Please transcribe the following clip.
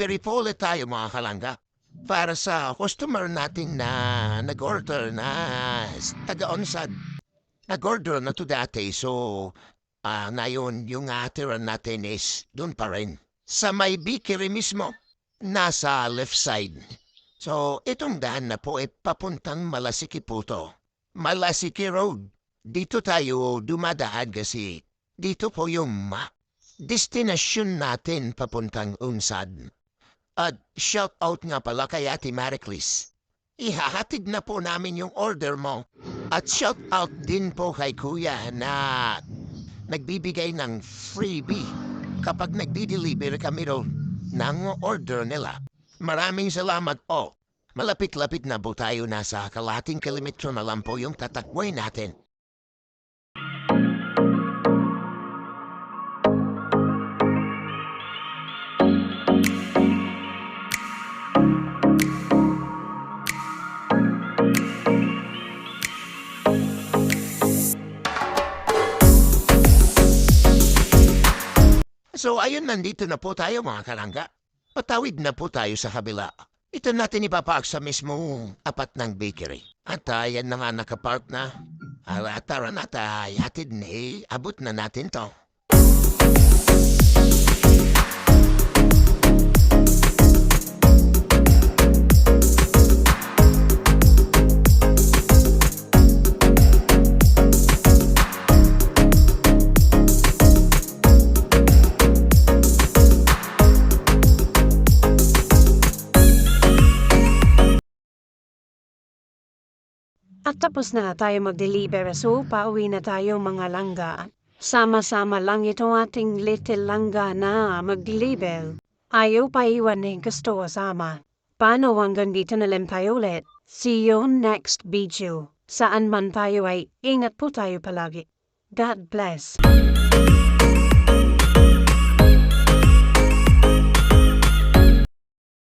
mag-delivery po ulit tayo mga kalangga. Para sa customer natin na nag-order na taga-onsad. Nag-order na to dati, so ngayon yung atiran natin is doon pa rin. Sa may bakery mismo, nasa left side. So itong daan na po ay papuntang Malasiki po to. Malasiki Road. Dito tayo dumadaan kasi dito po yung destinasyon natin papuntang Unsad. At shout out nga pala kay Ate Mariclis. Ihahatid na po namin yung order mo. At shout out din po kay Kuya na nagbibigay ng freebie kapag nagdi-deliver kami ron ng order nila. Maraming salamat po. Malapit-lapit na po tayo, nasa kalating kilometro na lang po yung tatakboy natin. So ayun, nandito na po tayo mga kalangga. Patawid na po tayo sa kabila. Ito natin ipapark sa mismong apat ng bakery. At yan na nga nakapark na. Tara na tayo, hatid na abot na natin to. At tapos na tayo mag-deliver, so pauwi na tayo mga langga. Sama-sama lang itong ating little langga na mag-deliver. Ayaw pa iwan ng gusto kasama. Paano hanggang dito na lang tayo ulit? See you next video. Saan man tayo ay ingat po tayo palagi. God bless.